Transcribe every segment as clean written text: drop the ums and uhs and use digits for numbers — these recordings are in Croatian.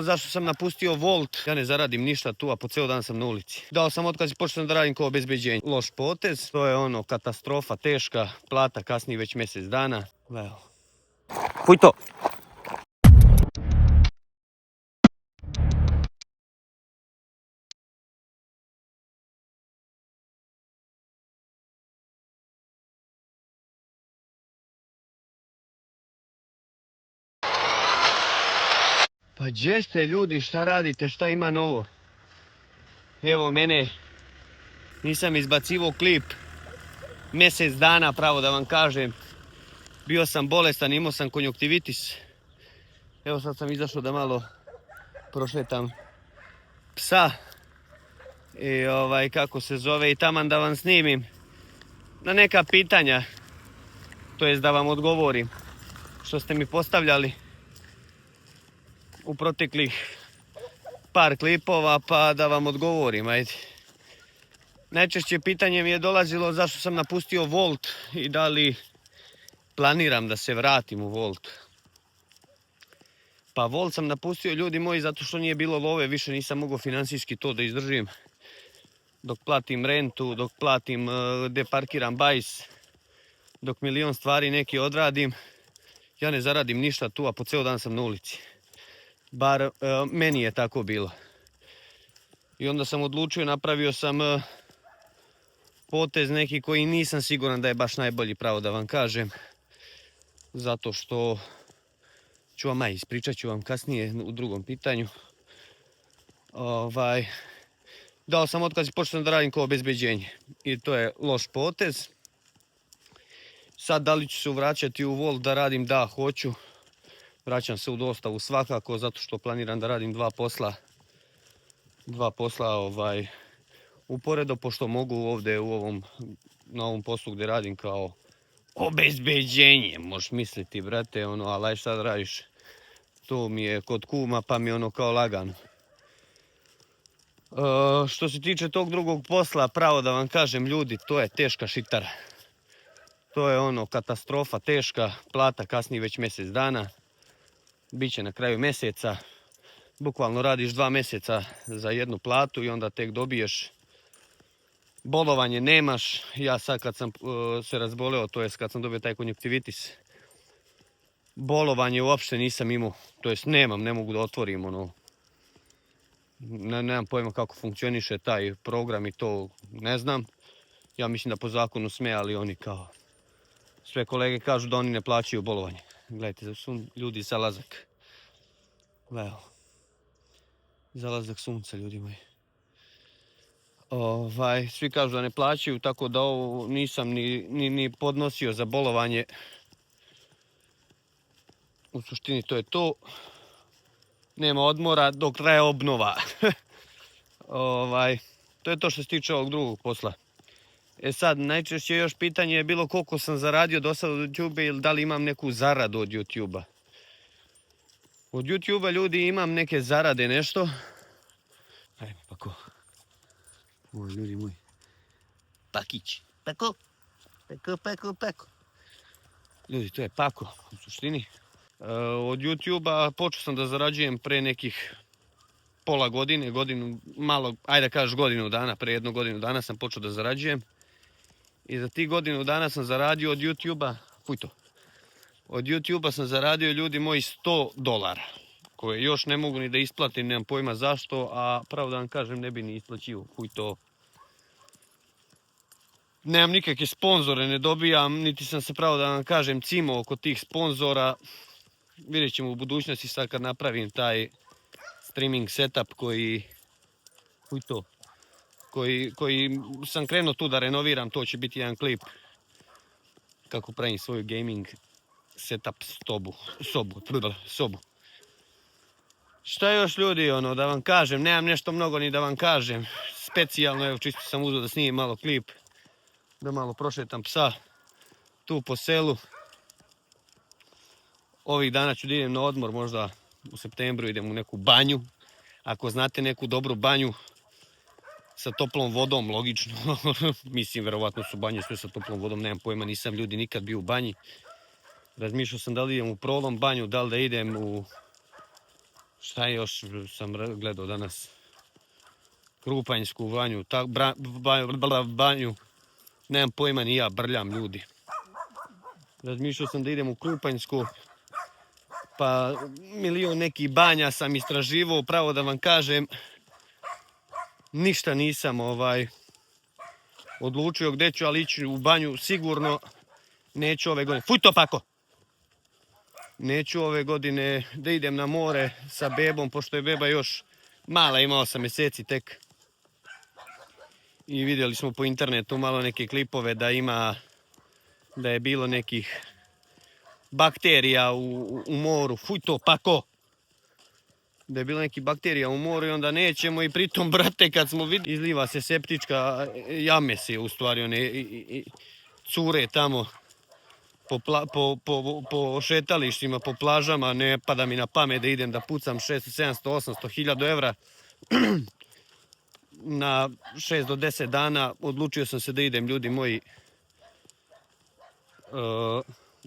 Zašto sam napustio Volt? Ja ne zaradim ništa tu, a po ceo dan sam na ulici. Dao sam otkaz i počeo sam da radim kao obezbeđenje. Loš potez, to je katastrofa, teška, plata kasnije već mjesec dana. Evo. Fuj to! Pa gdje ste ljudi, šta radite, šta ima novo? Evo mene, nisam izbacivao klip mjesec dana, pravo da vam kažem. Bio sam bolestan, imao sam konjunktivitis. Evo sad sam izašao da malo prošetam psa. I kako se zove, i taman da vam snimim na neka pitanja. To jest da vam odgovorim što ste mi postavljali u proteklih par klipova, pa da vam odgovorim, ajde. Najčešće pitanje mi je dolazilo zašto sam napustio Volt i da li planiram da se vratim u Volt. Pa Volt sam napustio, ljudi moji, zato što nije bilo love, više nisam mogao financijski to da izdržim. Dok platim rentu, dok platim gdje parkiram bajs, dok milion stvari neki odradim, ja ne zaradim ništa tu, a po ceo dan sam na ulici. Bar meni je tako bilo. I onda sam odlučio, napravio sam potez neki koji nisam siguran da je baš najbolji, pravo da vam kažem. Zato što ću vam, ispričat ću vam kasnije u drugom pitanju. Dao sam otkaz i počeo sam da radim kao obezbeđenje. I to je loš potez. Sad da li ću se vraćati u Volt da radim? Da, hoću. Vraćam se u dostavu svakako, zato što planiram da radim dva posla uporedo, pošto mogu ovdje na ovom poslu gdje radim kao obezbeđenje. Možeš misliti, brate, ali šta da radiš? To mi je kod kuma, pa mi je kao lagano. Što se tiče tog drugog posla, pravo da vam kažem, ljudi, to je teška šitara. To je katastrofa, teška, plata kasnije već mjesec dana. Biće na kraju mjeseca. Bukvalno radiš 2 mjeseca za jednu platu i onda tek dobiješ. Bolovanje nemaš. Ja sad kad sam se razboleo, to jest kad sam dobio taj konjunktivitis, bolovanje uopšte nisam imao. To jest nemam, ne mogu da otvorim. Nemam pojma kako funkcioniše taj program i to ne znam. Ja mislim da po zakonu sme, ali oni kao sve kolege kažu da oni ne plaćaju bolovanje. Gledajte, su ljudi zalazak. Evo. Zalazak sunca, ljudi moji. Svi kažu da ne plaćaju, tako da ovo nisam ni podnosio za bolovanje. U suštini to je to. Nema odmora dok traje obnova. To je to što se tiče ovog drugog posla. Sad, najčešće još pitanje je bilo koliko sam zaradio do sada od YouTube ili da li imam neku zaradu od YouTube-a. Od YouTube-a, ljudi, imam neke zarade, nešto. Ajme, pako. Ovo, ljudi moji. Pakić. Pako. Pako. Ljudi, to je pako, u suštini. Od YouTube-a počeo sam da zarađujem pre nekih pola godine, ajde da kažeš godinu dana, pre 1 godinu dana sam počeo da zarađujem. I za tih godinu dana sam zaradio od YouTube-a, od YouTube-a sam zaradio, ljudi moji, $100, koje još ne mogu ni da isplatim, nemam pojma zašto, a pravo da vam kažem ne bi ni isplaćivo, Nemam nikakve sponzore, ne dobijam, niti sam se, pravo da vam kažem, cimao oko tih sponzora. Vidjet ćemo u budućnosti sad kad napravim taj streaming setup koji sam krenuo tu da renoviram, to će biti jedan klip kako pravim svoju gaming setup sobu. Šta još, ljudi, da vam kažem, nemam nešto mnogo ni da vam kažem specijalno, evo čisto sam uzeo da snimim malo klip, da malo prošetam psa tu po selu. Ovih dana ću da idem na odmor, možda u septembru idem u neku banju. Ako znate neku dobru banju sa toplom vodom, logično, mislim, verovatno su banje sve sa toplom vodom, nemam pojma, nisam, ljudi, nikad bio u banji. Razmišljao sam da li idem u Prolom banju, da li da idem u Šta još sam gledao danas? Krupanjsku banju. Nemam pojma ni ja, brljam ljudi. Razmišljao sam da idem u Krupanjsku, pa milion nekih banja sam istraživao, pravo da vam kažem. Ništa nisam odlučio gdje ću, ali ići u banju sigurno neću ove godine. Fuj to pako! Neću ove godine da idem na more sa bebom, pošto je beba još mala, ima 8 mjeseci tek. I vidjeli smo po internetu malo neke klipove da je bilo nekih bakterija u moru. Fuj to pako! Da je bilo nekih bakterija u moru i onda nećemo, i pritom, brate, kad smo vidjeli, izliva se septička, jame se u stvari, one cure tamo po šetalištima, po plažama. Ne pada mi na pamet da idem da pucam 600, 700, 800, 1000 evra na 6 do 10 dana. Odlučio sam se da idem, ljudi moji,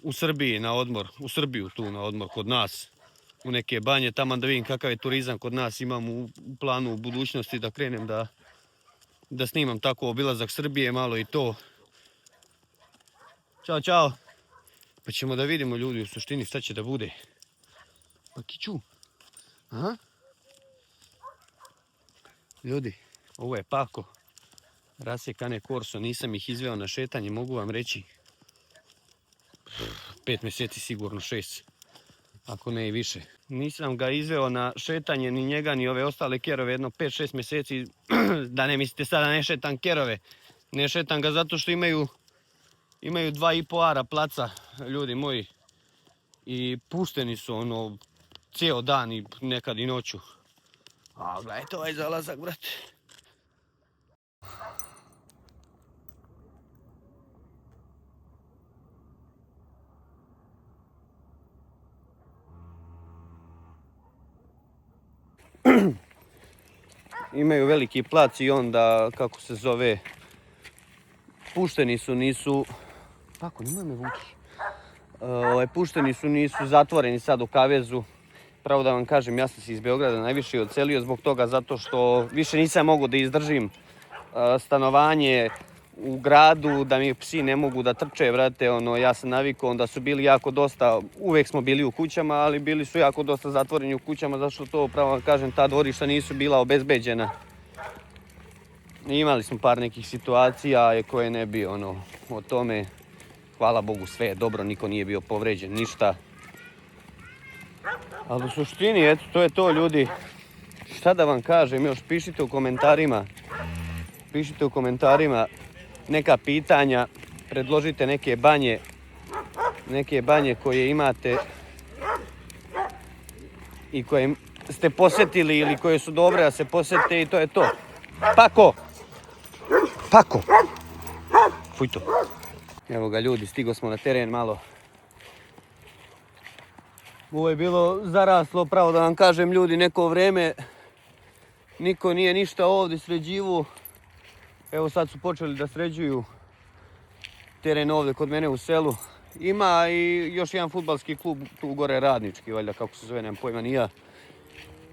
u Srbiji na odmor, u Srbiju tu na odmor kod nas, u neke banje, tamo da vidim kakav je turizam kod nas. Imam u planu u budućnosti da krenem da snimam tako obilazak Srbije malo i to. Ćao, čao. Pa ćemo da vidimo, ljudi, u suštini šta će da bude. Pa kiću. Aha. Ljudi, ovo je Pako. Rasjekane Korso, nisam ih izveo na šetanje, mogu vam reći 5 mjeseci sigurno, 6. Ako ne i više. Nisam ga izveo na šetanje, ni njega, ni ove ostale kerove, jedno 5-6 mjeseci. Da ne mislite sada ne šetam kerove. Ne šetam ga zato što imaju 2,5 ara placa, ljudi moji. I pušteni su cijel dan i nekad i noću. A gledajte ovaj zalazak, brate. Imaju veliki plac i onda, kako se zove, pušteni su, nisu... Pako, nemoj me vučiš. Pušteni su, nisu zatvoreni sad u kavezu. Pravo da vam kažem, ja sam se iz Beograda najviše odselio zbog toga, zato što više nisam mogao da izdržim stanovanje u gradu, da mi psi ne mogu da trče, vrate, ja sam navikao, onda su bili jako dosta, uvek smo bili u kućama, ali bili su jako dosta zatvoreni u kućama, zašto to, pravo vam kažem, ta dvorišta nisu bila obezbeđena. Imali smo par nekih situacija koje ne bi, o tome, hvala Bogu, sve je dobro, niko nije bio povređen, ništa. Ali u suštini, eto, to je to, ljudi. Šta da vam kažem još, pišite u komentarima. Pišite u komentarima neka pitanja, predložite neke banje koje imate i koje ste posjetili ili koje su dobre da se posjete, i to je to. Pako! Pako! Fuj to. Evo ga, ljudi, stigo smo na teren malo. Ovo je bilo zaraslo, pravo da vam kažem, ljudi, neko vreme. Niko nije ništa ovdje sređivo. Evo sad su počeli da sređuju teren ovdje kod mene u selu. Ima i još jedan fudbalski klub tu gore, Radnički, valjda kako se zove, nemam pojma ni ja.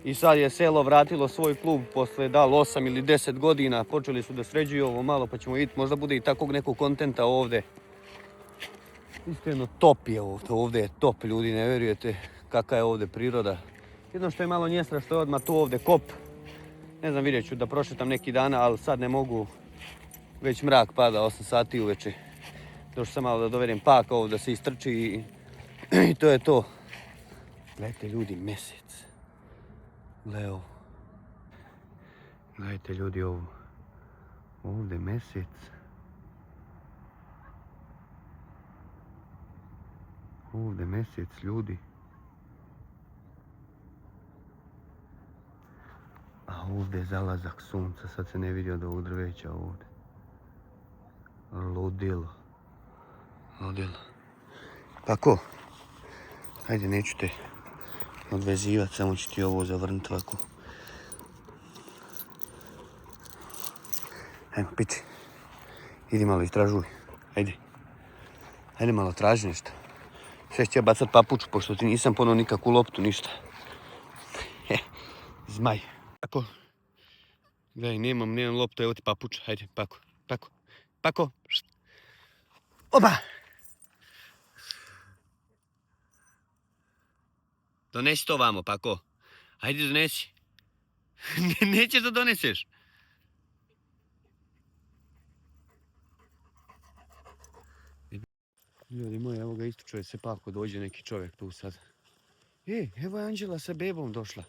I sad je selo vratilo svoj klub posle 8 ili 10 godina. Počeli su da sređuju ovo malo, pa ćemo vidjeti, možda bude i takvog nekog kontenta ovdje. Iskreno, top je ovdje, ovdje je top, ljudi, ne vjerujete kakva je ovdje priroda. Jedno što je malo njestra, što je odmah tu ovdje kop. Ne znam, vidjet ću da prošetam neki dana, ali sad ne mogu. Već mrak pada, 8 sati uveče. Došao sam malo da dovedem Paka ovdje, da se istrči i to je to. Gledajte, ljudi, mjesec. Gle ovo. Gledajte, ljudi, ovo. Ovdje mjesec. Ovdje mjesec, ljudi. A ovdje je zalazak sunca, sad se ne vidi od ovog drveća ovdje. Ludilo. Ludilo. Tako. Hajde, neću te odvezivati, samo ću ti ovo zavrnuti ovako. Hajde, piči. Idi malo istražuj. Hajde. Hajde malo traži nešto. Sve ću ja bacat papuču, pošto ti nisam ponovno nikakvu loptu, ništa. Zmaj. Pako. Gledaj, nemam loptu, evo ti papuča. Hajde, pako, pako, pako. Oba! Donesi to vamo, pako. Hajde, donesi. Nećeš da doneseš. Ljudi moji, evo ga istučuje se pako, dođe neki čovjek tu sad. Evo je Anđela sa bebom došla.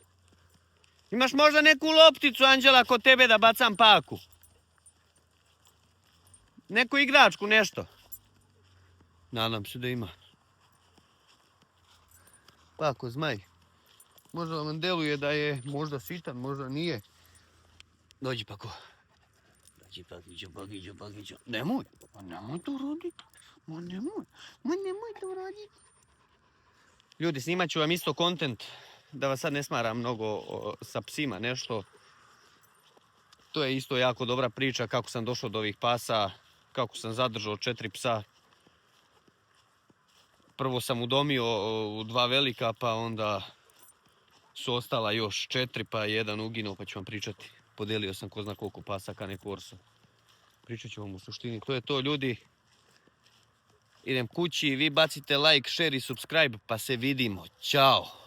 Imaš možda neku lopticu, Anđela, kod tebe da bacam paku? Neku igračku, nešto? Nadam se da ima. Pako, zmaj. Možda vam deluje da je možda sitan, možda nije. Dođi, pako. Dođi, pagiću. Nemoj to raditi. Nemoj to raditi. Ljudi, snimat ću vam isto kontent, da vas sad ne smaram mnogo sa psima, nešto. To je isto jako dobra priča kako sam došao do ovih pasa, kako sam zadržao 4 psa. Prvo sam udomio 2 velika, pa onda su ostala još 4, pa jedan uginuo, pa ću vam pričati. Podelio sam ko zna koliko pasaka, neku orsu. Pričat ću vam u suštini. To je to, ljudi. Idem kući, vi bacite like, share i subscribe, pa se vidimo. Ćao!